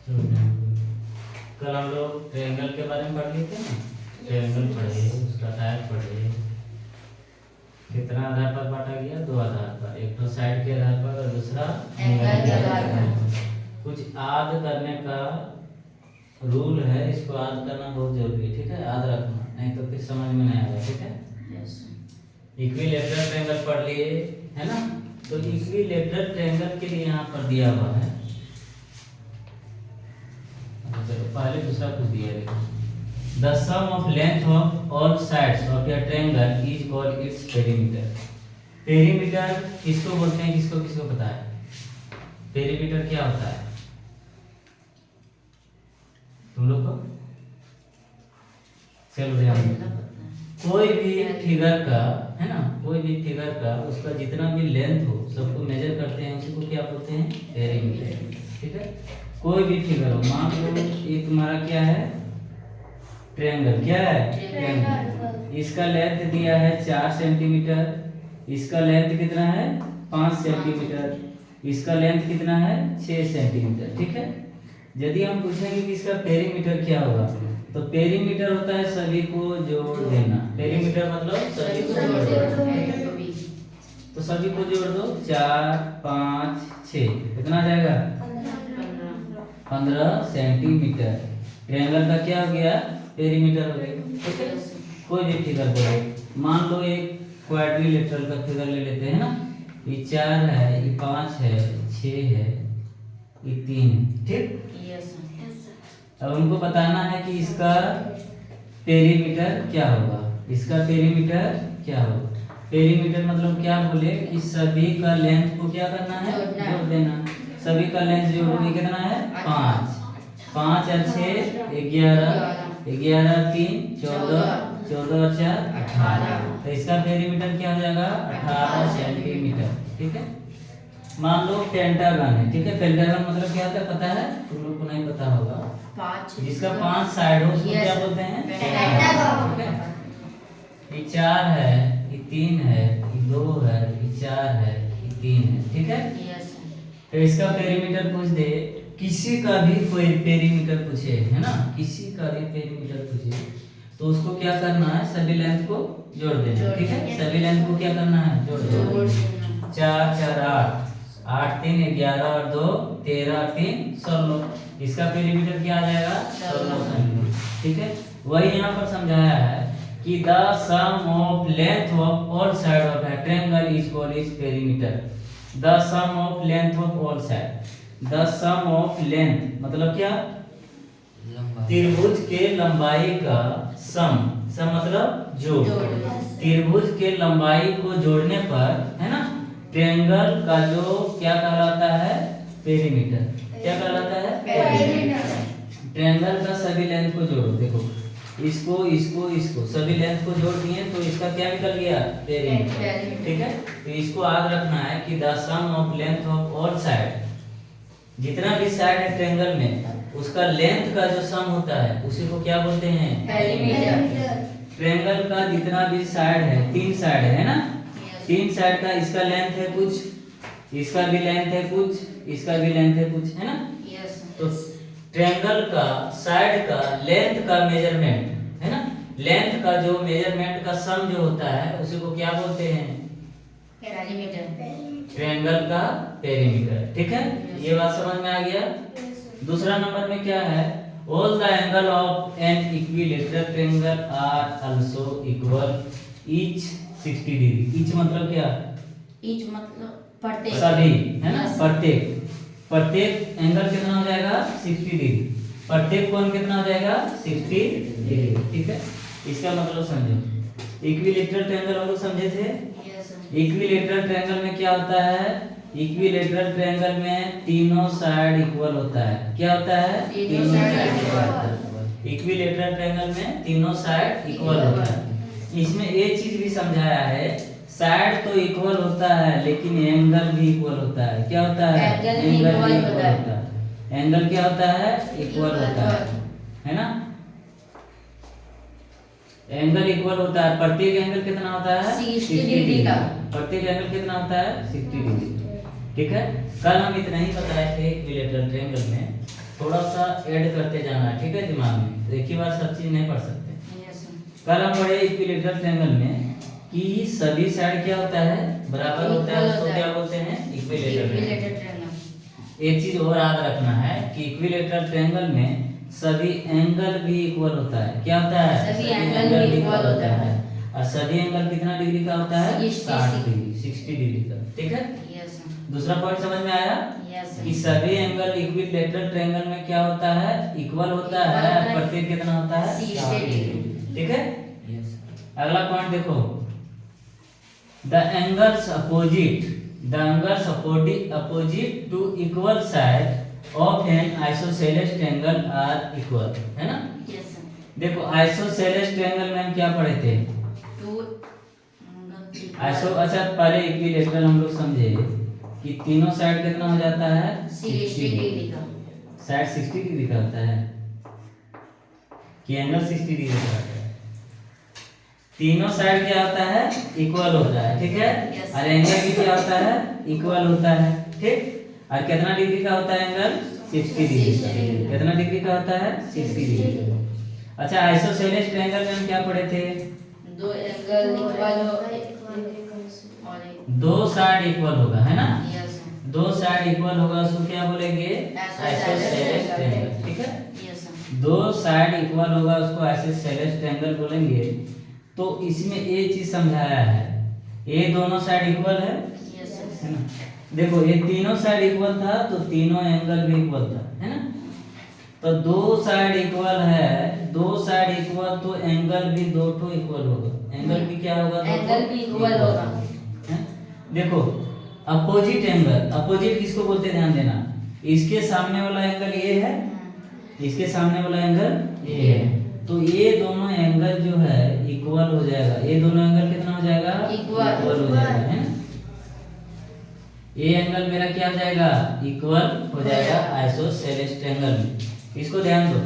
कल हम लोग ट्रायंगल के बारे में पढ़ लिए थे ना। ट्रायंगल पढ़े, उसका टाइप पढ़े, कितना आधार पर बांटा गया, दो आधार पर, एक तो साइड के आधार पर और दूसरा एंगल के आधार पर। कुछ याद करने का रूल है, इसको याद करना बहुत जरूरी है, ठीक है, याद रखना, नहीं तो फिर समझ में नहीं आएगा, ठीक है। इक्विलैटरल ट्रायंगल पढ़ लिए है ना। तो इक्विलैटरल ट्रायंगल के लिए यहाँ पर दिया हुआ है, चलो पहले दूसरा कुछ दिया है। The sum of length of all sides of a triangle is called its perimeter. Perimeter किसको बोलते हैं, किसको किसको पता है? पेरीमीटर क्या होता है तुम लोग को? चलो ध्यान दो। कोई भी फिगर का है ना, कोई भी फिगर का उसका जितना भी लेंथ हो सबको मेजर करते हैं, उसी को क्या बोलते हैं? पेरीमीटर, ठीक है। कोई भी फिगर हो, मान लो ये तुम्हारा क्या है, ट्रायंगल, क्या है? ट्रायंगल। इसका लेंथ दिया है 4 सेंटीमीटर, इसका लेंथ कितना है? 5 सेंटीमीटर, इसका लेंथ कितना है? 6 सेंटीमीटर, ठीक है। यदि हम पूछेंगे कि इसका पेरीमीटर क्या होगा, तो पेरीमीटर होता है सभी को जोड़ देना। पेरीमीटर मतलब सभी को जोड़ देना, तो सभी को जोड़ दो, 4 5 6, कितना आ जाएगा? 15 सेंटीमीटर। ट्रायंगल का क्या हो गया? पेरीमीटर हो गया, ठीक है। कोई भी फिगर बोलो, मान लो एक क्वाड्रिलेटरल का फिगर ले लेते हैं ना, ये 4 है, ये 5 है, 6 है, ये 3 है, ठीक। अब हमको बताना है कि इसका पेरीमीटर क्या होगा, इसका पेरीमीटर क्या होगा। पेरीमीटर मतलब क्या बोले कि सभी का लेंथ को क्या करना है? जोड़ देना। सभी का लेंथ जोड़ोगे कितना है? 5 5 और 6 11 11 3 14 14 और 4 18, तो इसका पेरीमीटर क्या हो जाएगा? 18 सेंटीमीटर, ठीक है। मान लो पेंटागन है, ठीक है। पेंटागन मतलब क्या होता है पता है? तुम लोग को नहीं पता होगा। जिसका 5 साइड हो उसको क्या बोलते हैं? पेंटागन, ठीक है। ये 4 है, ये 3 है, ये 2 है, ये 4 है, ये 3 है, ठीक है। तो इसका पेरीमीटर पूछ दे, किसी का भी कोई पेरीमीटर पूछे है ना, किसी का भी पेरीमीटर पूछे तो उसको क्या करना है? सभी लेंथ को जोड़ देना, ठीक है। सभी लेंथ को क्या करना है? जोड़ देना। 4 4 8 8 3 11 और 2 13 3 16, इसका पेरीमीटर क्या आ जाएगा? 16 सेंटीमीटर, ठीक है। वही यहाँ पर समझाया है कि the sum of length of all side of a triangle is called its perimeter. The sum of length of all side, the sum of length मतलब क्या? त्रिभुज के लंबाई का सम, सम मतलब जोड़। त्रिभुज के लंबाई को जोड़ने पर है ना, ट्रायंगल का जो क्या कहलाता है? पेरीमीटर। क्या कहलाता है? पेरीमीटर। ट्रायंगल का सभी लेंथ को जोड़ो, देखो इसको इसको इसको सभी लेंथ को जोड़ दिए तो इसका क्या निकल गया? पेरीमीटर, ठीक है। तो इसको याद रखना है कि the sum of length of all side, जितना भी साइड है ट्रायंगल में उसका लेंथ का जो सम होता है उसी को क्या बोलते हैं? पेरीमीटर। ट्रायंगल का जितना भी साइड है, 3 साइड है ना, 3 साइड का इसका लेंथ है कुछ, इसका भी लेंथ है कुछ, इसका भी लेंथ है कुछ, है ना। तो ट्रायंगल का साइड का लेंथ का मेजरमेंट है ना, लेंथ का जो मेजरमेंट का सम जो होता है उसी को क्या बोलते हैं? ट्रायंगल का पेरीमीटर, ठीक है। ये बात समझ में आ गया। दूसरा नंबर में क्या है? All the angle of an equilateral triangle are also equal each 60 degree. Each मतलब क्या? ईच मतलब प्रत्येक, सभी है ना, प्रत्येक। प्रत्येक एंगल कितना हो जाएगा? 60 डिग्री। प्रत्येक कोण कितना हो जाएगा? 60 डिग्री, ठीक है। इसका मतलब समझो। इक्विलैटरल ट्रायंगल हम लोग समझे थे। इक्विलैटरल ट्रायंगल में क्या होता है? इक्विलैटरल ट्रायंगल में तीनों साइड इक्वल होता है। क्या होता है? तीनों साइड इक्वल। इक्विलैटरल ट्रायंगल में तीनों साइड इक्वल होता है। इसमें एक चीज भी समझाया है, साइड तो इक्वल होता है लेकिन एंगल भी इक्वल होता है। क्या होता है? एंगल भी इक्वल होता है। एंगल क्या होता है? इक्वल होता है ना। एंगल इक्वल होता है। प्रत्येक एंगल कितना होता है? 60 डिग्री का। प्रत्येक एंगल कितना होता है? 60 डिग्री, ठीक है। कल हम इतना ही बताए थे इक्विलैटरल ट्रायंगल में थोड़ा सा ऐड करते जाना है, ठीक है, दिमाग में। एक ही बार सब चीज नहीं पढ़ सकते। यस कल हम पढ़े इक्विलेटरल ट्रायंगल में कि सभी साइड क्या होता है, बराबर होता है, उसको क्या बोलते हैं, इक्विलेटरल। ट्रायंगल। एक चीज और याद रखना है कि इक्विलेटरल ट्रायंगल में सभी एंगल भी इक्वल होता है। क्या होता है, सभी एंगल भी इक्वल होता है। और सभी एंगल कितना डिग्री का होता है, 60 डिग्री, 60 डिग्री का, ठीक है। यस दूसरा पॉइंट समझ में आया यस कि सभी एंगल इक्विलेटरल ट्रायंगल में क्या होता है, इक्वल होता है, प्रत्येक कितना होता है, 60 डिग्री, ठीक है। अगला पॉइंट देखो, the angles opposite to equal side of an isosceles triangle are equal, है ना। यस देखो आइसोसेलेस ट्रायंगल में हम क्या पढ़े थे, अच्छा पहले इक्विलेटरल हम लोग समझे कि तीनों साइड कितना हो जाता है, 60 डिग्री का। साइड 60 डिग्री का होता है कि एंगल 60 डिग्री का होता है। तीनों साइड क्या होता है, इक्वल होता है, ठीक है। Yes. और एंगल भी क्या होता है, इक्वल होता है, ठीक। और कितना डिग्री का होता है एंगल, 60 डिग्री का। 60 कितना डिग्री का होता है, 60 डिग्री। अच्छा आइसोसेलेस ट्रायंगल में हम क्या पढ़े थे, दो एंगल इक्वल हो और दो साइड इक्वल होगा, है ना। यस दो साइड इक्वल होगा उसको क्या बोलेंगे, आइसोसेलेस ट्रायंगल, ठीक है। यस दो साइड इक्वल होगा उसको आइसोसेलेस ट्रायंगल बोलेंगे। तो इसमें ये चीज समझाया है, ये दोनों साइड इक्वल है, यस है ना। देखो ये तीनों साइड इक्वल था तो तीनों एंगल भी इक्वल था, है ना। तो दो साइड इक्वल है, दो साइड इक्वल तो एंगल भी दो ठो इक्वल होगा, एंगल भी क्या होगा, एंगल भी इक्वल होगा। है? देखो अपोजिट एंगल, अपोजिट किसको बोलते हैं ध्यान देना, इसके सामने वाला एंगल ये है, इसके सामने वाला एंगल ये है, तो ये दोनों एंगल जो है इक्वल हो जाएगा। ये दोनों एंगल कितना हो जाएगा, इक्वल हो जाएगा, है ना। ये एंगल मेरा क्या हो जाएगा, इक्वल हो जाएगा आइसोसेलेस ट्रायंगल में। इसको ध्यान दो,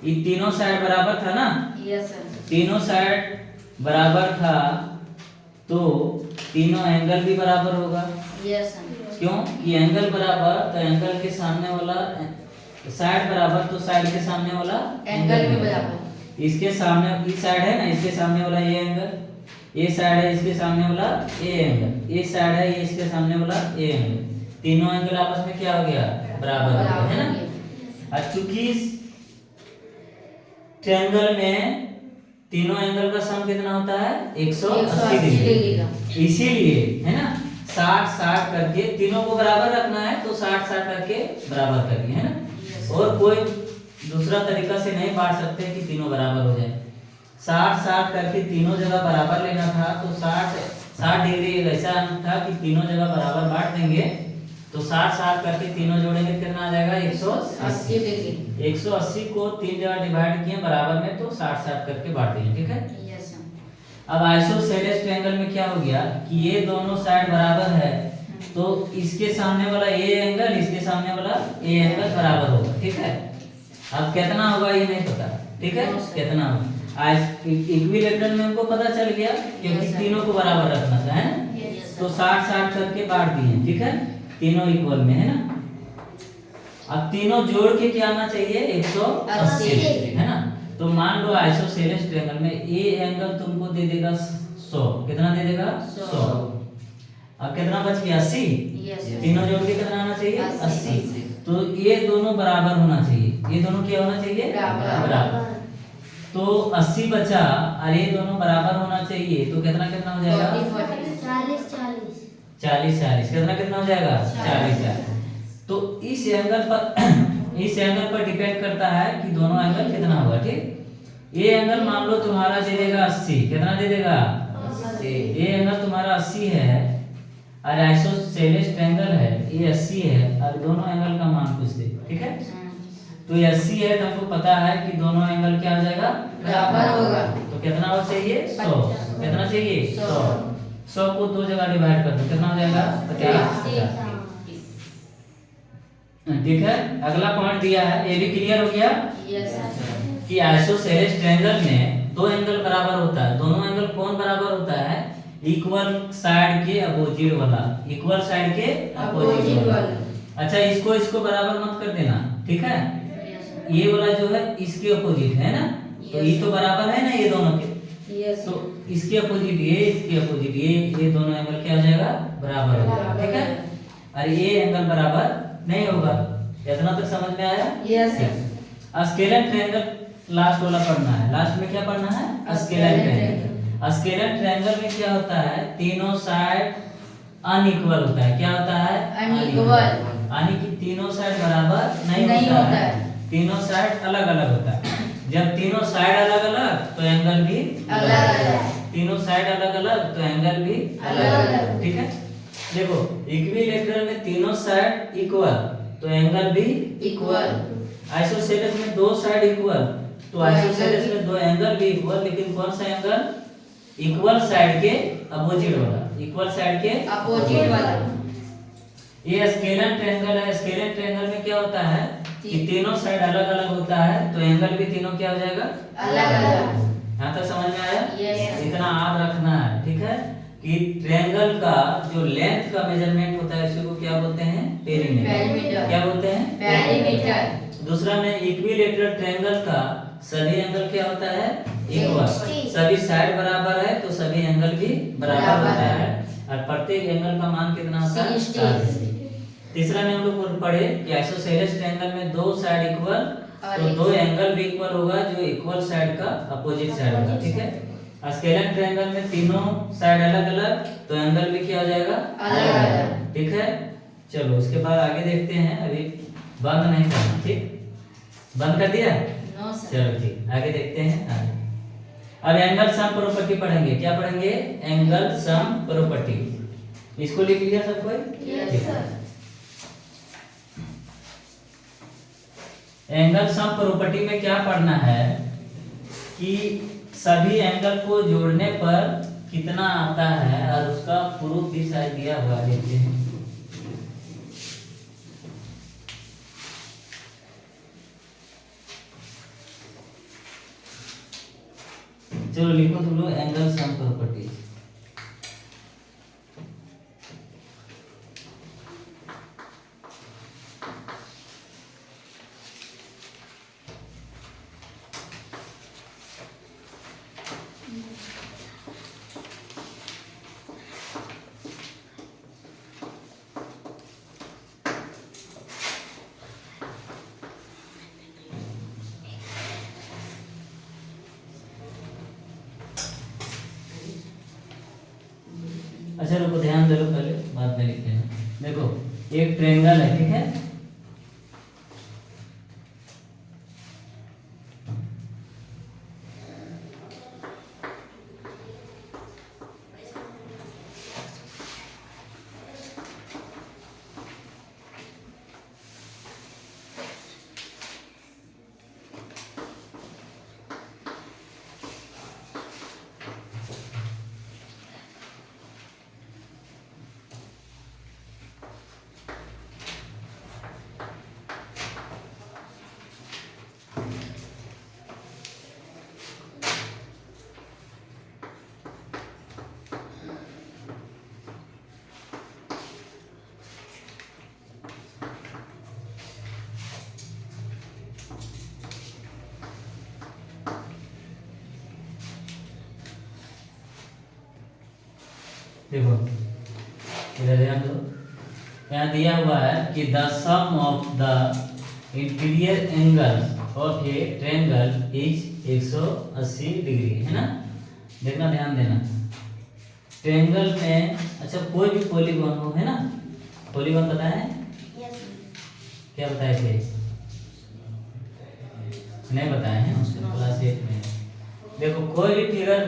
ये तीनों साइड बराबर था ना, यस तीनों साइड बराबर था तो तीनों एंगल भी बराबर होगा। यस क्यों कि एंगल बराबर तो एंगल के सामने वाला साइड बराबर तो साइड के सामने वाला एंगल भी बराबर। इसके सामने ये साइड है ना, इसके सामने वाला ये एंगल, ये साइड है इसके सामने वाला ये एंगल, ये साइड है ये इसके सामने वाला ये एंगल, तीनों एंगल आपस में क्या हो गया, बराबर हो गया, है ना। और चूंकि ट्रायंगल में तीनों एंगल का सम कितना होता है, 180 डिग्री का, इसीलिए है ना 60-60 करके तीनों को बराबर रखना है तो 60-60 करके बराबर करिए, है ना। और कोई दूसरा तरीका से नहीं बांट सकते कि तीनों बराबर हो जाए। 60-60 करके तीनों जगह बराबर लेना था तो 60 डिग्री ऐसा था कि तीनों जगह बराबर बांट देंगे तो 60-60 करके तीनों जोड़ेंगे कितना आ जाएगा, 180 डिग्री। 180 को 3 जगह डिवाइड किए बराबर में तो 60-60 करके बांट दिए, ठीक है। यस अब आइसोसेलेस ट्रायंगल में क्या हो गया कि ये दोनों साइड बराबर है तो इसके सामने वाला ये एंगल, इसके सामने वाला ये एंगल बराबर होगा, ठीक है। अब कितना होगा ये नहीं पता, ठीक है, कितना होगा। इक्विलेटरल में हमको पता चल गया क्योंकि तीनों को बराबर रखना था, है ना। तो 60-60 करके बांट दिए, ठीक है, तीनों इक्वल में, है ना। अब तीनों जोड़ के क्या आना चाहिए, 180, है ना। तो मान लो आइसोसेलेस ट्रायंगल में ये एंगल तुमको दे देगा 100, कितना दे देगा, 100। अब कितना बच गया, 80। तीनों जोड़ के कितना आना चाहिए, 80। तो ये दोनों बराबर होना चाहिए, ये दोनों क्या होना चाहिए, बराबर। तो 80 बचा और ये दोनों बराबर होना चाहिए तो कितना कितना हो जाएगा, 40-40 कितना हो जाएगा, 40-40। तो इस एंगल पर डिपेंड करता है कि दोनों एंगल कितना होगा, ठीक। ये एंगल मान लो तुम्हारा दे देगा 80, कितना दे देगा, 80। ये एंगल तुम्हारा 80 है और आइसोसेलेस ट्रायंगल है ये 80 है और दोनों एंगल का मान पूछ दे, ठीक है। तो ये 80 है तो हमको पता है कि दोनों एंगल क्या हो जाएगा, बराबर होगा। तो कितना और चाहिए, 100। कितना चाहिए, 100। 100 को दो जगह डिवाइड कर दो कितना हो जाएगा, 50। ठीक है। अगला पॉइंट दिया है, ये भी क्लियर हो गया कि आइसोसेलेस ट्रायंगल में दो एंगल बराबर होता है। दोनों एंगल कौन बराबर होता है, इक्वल साइड के अपोजिट वाला, इक्वल साइड के अपोजिट वाला। अच्छा इसको इसको बराबर मत कर देना, ठीक है। ये वाला जो है इसके अपोजिट है ना, तो ये तो बराबर है ना ये दोनों के, यस तो इसके अपोजिट ये, इसके अपोजिट ये दोनों एंगल क्या हो जाएगा, बराबर हो जाएगा, ठीक है। और ये एंगल बराबर नहीं होगा, इतना तक समझ में आया। यस स्केलर ट्रायंगल लास्ट वाला पढ़ना है, लास्ट में क्या पढ़ना है, स्केलर ट्रायंगल। स्केलर ट्रायंगल में क्या होता है, तीनों साइड अनइक्वल होता है, क्या होता है, अनइक्वल, यानी कि तीनों साइड बराबर नहीं होता है, तीनों साइड अलग अलग होता है। जब तीनों साइड अलग अलग तो एंगल भी अलग अलग, तीनों साइड अलग अलग तो एंगल भी अलग अलग, ठीक है। देखो इक्विलैटरल में तीनों साइड इक्वल तो एंगल भी इक्वल, आइसोसेलेस में दो साइड इक्वल तो आइसोसेलेस में दो एंगल भी इक्वल, लेकिन कौन सा एंगल, इक्वल साइड के अपोजिट वाला, इक्वल साइड के अपोजिट वाला। ये स्केलर ट्रायंगल है। स्केलर ट्रायंगल में क्या होता है कि तीनों साइड अलग अलग होता है तो एंगल भी तीनों क्या हो जाएगा, अलग अलग। यहाँ तक समझ में आया। यस इतना याद रखना है, ठीक है, कि ट्रायंगल का जो लेंथ का मेजरमेंट होता है उसी को क्या बोलते हैं, पेरीमीटर। क्या बोलते हैं, पेरीमीटर। दूसरा में इक्विलैटरल ट्रायंगल का सभी एंगल क्या होता है, इक्वल, सभी साइड बराबर है तो सभी एंगल भी बराबर होता है, और प्रत्येक एंगल का मान कितना होता है, 60। तीसरा में हम लोग पढ़े कि आइसोसेलेस ट्रायंगल में दो साइड इक्वल तो दो एंगल भी इक्वल होगा जो इक्वल साइड का अपोजिट साइड होगा, ठीक है। स्केलर ट्रायंगल में तीनों साइड अलग अलग तो एंगल भी क्या हो जाएगा, अलग अलग, ठीक है। चलो उसके बाद आगे देखते हैं, अभी बंद नहीं करना, ठीक, बंद कर दिया, नो सर। चलो ठीक, आगे देखते हैं आगे। अब एंगल सम प्रॉपर्टी पढ़ेंगे, क्या पढ़ेंगे, एंगल सम प्रॉपर्टी। इसको लिख लिया सब कोई, yes sir. Angle sum property में क्या पढ़ना है कि सभी एंगल को जोड़ने पर कितना आता है और उसका प्रूफ भी शायद दिया हुआ, देखते हैं। चलो लिखो तुम लोग एंगल सम प्रॉपर्टी। अच्छा रुको, ध्यान दे लो, पहले बाद में लिखते हैं। देखो एक ट्रायंगल है, ठीक है, देखो इधर ध्यान दो, यहाँ दिया हुआ है कि the sum of the interior angle of a triangle is 180 degree, है ना। देखना, ध्यान देना, ट्रायंगल में अच्छा कोई भी पॉलीगॉन हो, है ना, पॉलीगॉन पता है, क्या बताए थे, नहीं बताए हैं, क्लास 8 में। देखो कोई भी फिगर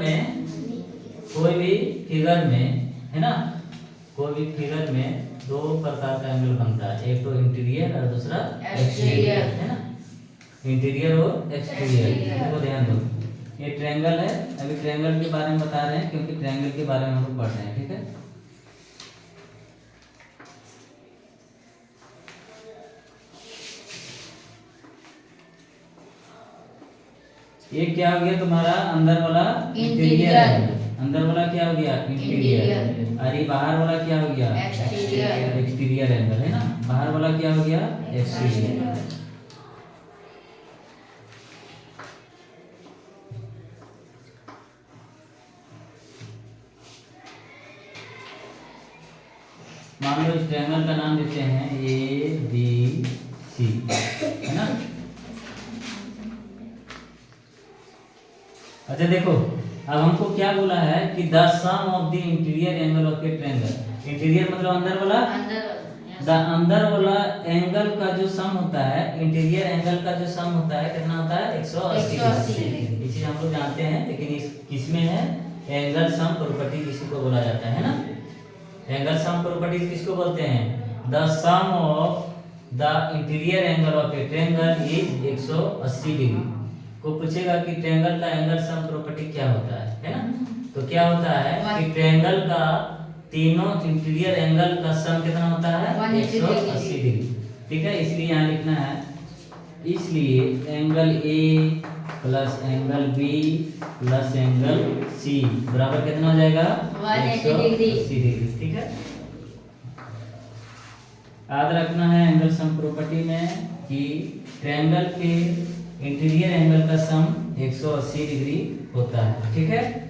में है ना, कोई भी फिगर में दो प्रकार का एंगल बनता है, एक तो इंटीरियर और दूसरा एक्सटीरियर, है ना, इंटीरियर और एक्सटीरियर। देखो ध्यान दो, ये ट्रायंगल है, अभी ट्रायंगल के बारे में बता रहे हैं क्योंकि ट्रायंगल के बारे में हम लोग पढ़ रहे हैं, ठीक है। ये क्या हो गया तुम्हारा अंदर वाला इंटीरियर है, अंदर वाला क्या हो गया, इंटीरियर, और ये बाहर वाला क्या हो गया, एक्सटीरियर। एक्सटीरियर एंगल है ना, बाहर वाला क्या हो गया, एक्सटीरियर। मान लो इस ट्रायंगल का नाम देते हैं ए बी सी, है ना। अच्छा देखो, अब हमको क्या बोला है कि the sum of the interior angle of a triangle. Interior मतलब अंदर वाला, द अंदर वाला एंगल का जो सम होता है, इंटीरियर एंगल का जो सम होता है कितना होता है, 180 डिग्री। ये चीज हम लोग जानते हैं, लेकिन इस किसमें है, एंगल सम प्रॉपर्टी किसी को बोला जाता है ना। एंगल सम प्रॉपर्टीज किसको बोलते हैं, the sum of the interior angle of a triangle is 180 degree. को पूछेगा कि ट्रायंगल का एंगल सम प्रॉपर्टी क्या होता है ना। तो क्या होता है कि ट्रायंगल का तीनों इंटीरियर एंगल का सम कितना होता है, 180 डिग्री। ठीक है, इसलिए यहाँ लिखना है, इसलिए angle A plus angle B plus angle C बराबर कितना हो जाएगा, 180 डिग्री। ठीक है, याद रखना है एंगल सम प्रॉपर्टी में कि ट्रायंगल के इंटीरियर एंगल का सम 180 डिग्री होता है। ठीक है।